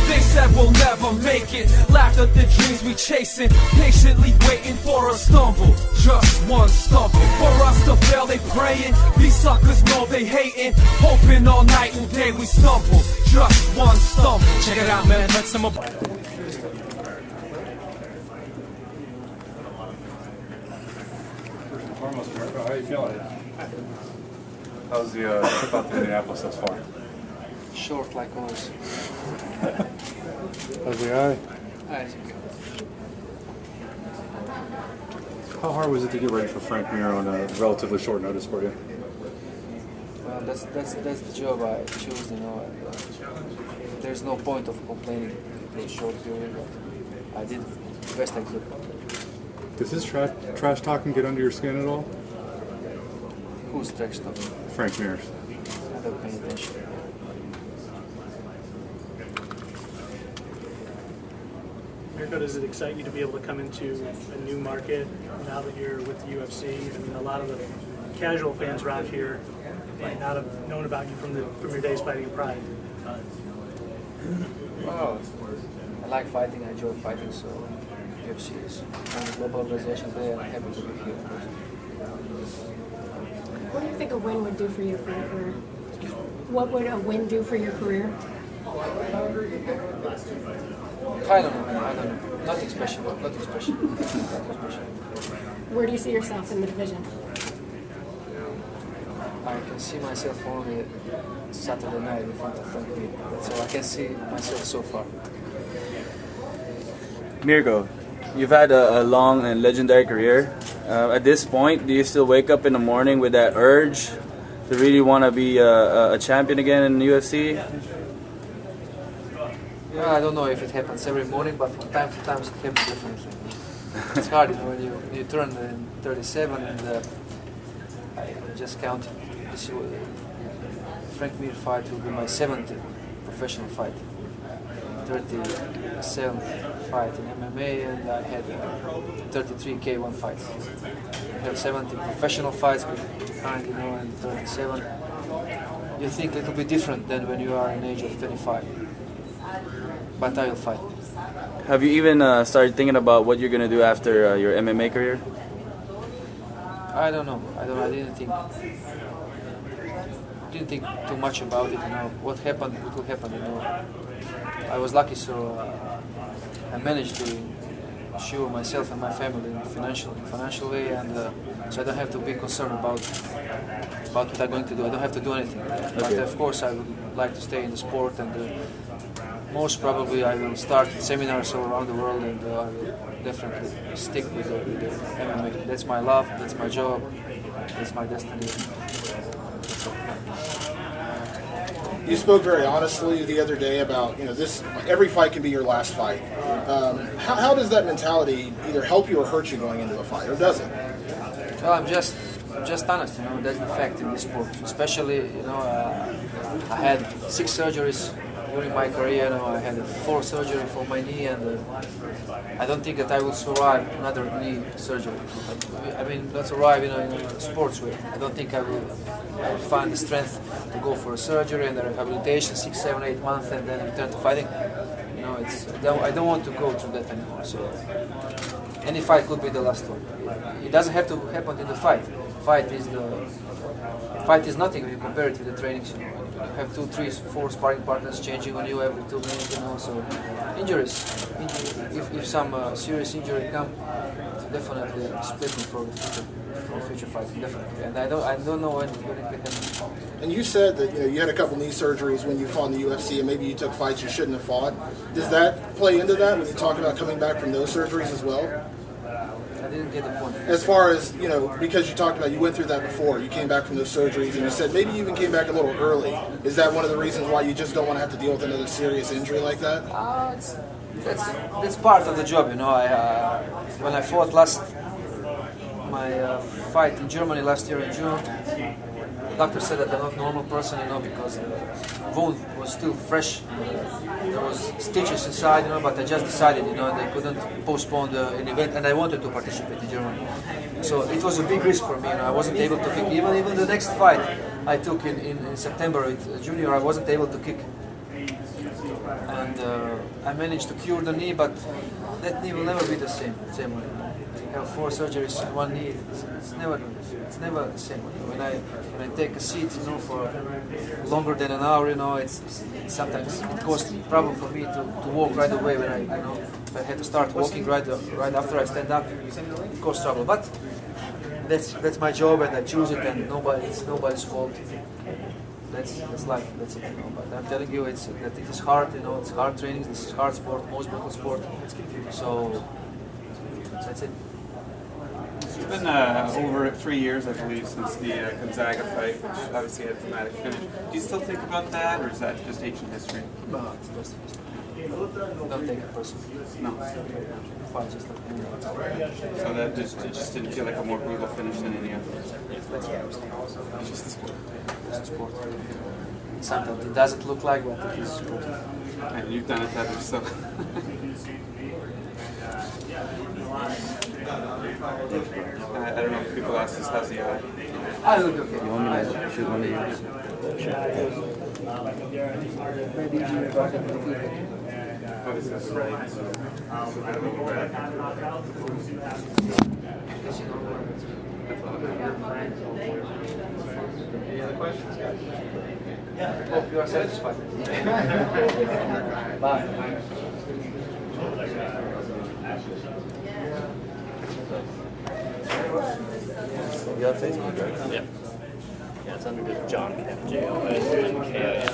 They said we'll never make it, laughed at the dreams we chasing, patiently waiting for a stumble, just one stumble. For us to fail they praying, these suckers know they hating, hoping all night and day we stumble, just one stumble. Check it out, man, let some Foremost, Mirko, how are you feeling? How's the trip out to Indianapolis thus far? Short like always. How's the eye? It's okay. How hard was it to get ready for Frank Mir on a relatively short notice for you? Well, that's the job I choose, you know. There's no point of complaining. It was a short period, but I did the best I could. Does his trash talking get under your skin at all? Who's trash talking? Frank Mir's. I don't pay attention. Mirko, does it excite you to be able to come into a new market now that you're with the UFC? I mean, a lot of the casual fans around here might not have known about you from your days fighting in Pride. Well, I like fighting, I enjoy fighting, so UFC is a global organization there, and I'm happy to be here. What do you think a win would do for you for your career? What would a win do for your career? I don't know. Nothing special. Nothing special. Where do you see yourself in the division? I can see myself only Saturday night in front of Frank Mir. That's all I can see myself so far. Mirko, you've had a long and legendary career. At this point, do you still wake up in the morning with that urge to really want to be a champion again in the UFC? Well, I don't know if it happens every morning, but from time to time it happens differently. It's hard, you know, when you turn 37 and I just counted. This Frank Mir fight will be my 7th professional fight. 37th fight in MMA, and I had 33 K1 fights. I have 70 professional fights behind, you know, and 37. You think it will be different than when you are in the age of 25. But I will fight. Have you even started thinking about what you're going to do after your MMA career? I don't know. I didn't think too much about it. You know, what happened, it will happen. You know, I was lucky, so I managed to assure myself and my family in a financial way, and so I don't have to be concerned about what I'm going to do. I don't have to do anything. Okay. But of course, I would like to stay in the sport, and most probably I will start seminars all around the world, and I will definitely stick with the MMA. That's my love. That's my job. That's my destiny. You spoke very honestly the other day about, you know, this every fight can be your last fight. How does that mentality either help you or hurt you going into a fight, or does it? Well, I'm just honest, you know. That's the fact in this sport. Especially, you know, I had 6 surgeries during my career. You know, I had 4 surgery for my knee, and I don't think that I will survive another knee surgery. I mean, not survive, you know, in a sports way. I don't think I will find the strength to go for a surgery and a rehabilitation 6, 7, 8 months, and then return to fighting. You know, I don't want to go through that anymore. So any fight could be the last one. It doesn't have to happen in the fight. Fight is nothing when you compare it to the trainings. You know, you have 2, 3, 4 sparring partners changing on you every 2 minutes. You know, so injuries. If some serious injury come, definitely splitting for future fighting, definitely. And I don't know when it can happen. And you said that, you know, you had a couple knee surgeries when you fought in the UFC, and maybe you took fights you shouldn't have fought. Does that play into that when you talk about coming back from those surgeries as well? I didn't get the point. As far as, you know, because you talked about you went through that before, you came back from those surgeries, and you said maybe you even came back a little early. Is that one of the reasons why you just don't want to have to deal with another serious injury like that? That's part of the job, you know. When I fought my fight in Germany last year in June, the doctor said that I'm not a normal person, you know, because the wound was still fresh. There was stitches inside, you know, but I just decided, you know, they couldn't postpone an event, and I wanted to participate in Germany. So it was a big risk for me, you know. I wasn't able to think, even the next fight, I took in September with junior, I wasn't able to kick. And I managed to cure the knee, but that knee will never be the same one. You have 4 surgeries in one knee. It's never the same. When I take a seat, you know, for longer than an hour, you know, it's sometimes it causes problem for me to walk right away. When if I had to start walking right after I stand up, it causes trouble. But that's my job, and I choose it, and it's nobody's fault. That's life. That's it. You know. But I'm telling you, it is hard. You know, it's hard training. This is hard sport, most brutal sport. So that's it. It's been over 3 years, I believe, since the Gonzaga fight, which obviously had a dramatic finish. Do you still think about that, or is that just ancient history? No, it's just don't take it personally. No. Fight just like any other. So that it just didn't feel like a more brutal finish than any other. It's just the sport. It's a sport. Sometimes it doesn't look like, but it is sport. And you've done it better, so. I don't know if people ask this, how's the eye? I look okay. You want me to shoot one of yours? Maybe you got it with feedback. What is this? Right. Any other questions, guys? Hope you are satisfied. Bye. You have Facebook, right? Yeah. Yeah, it's under John K. J-O-N-K-I-N.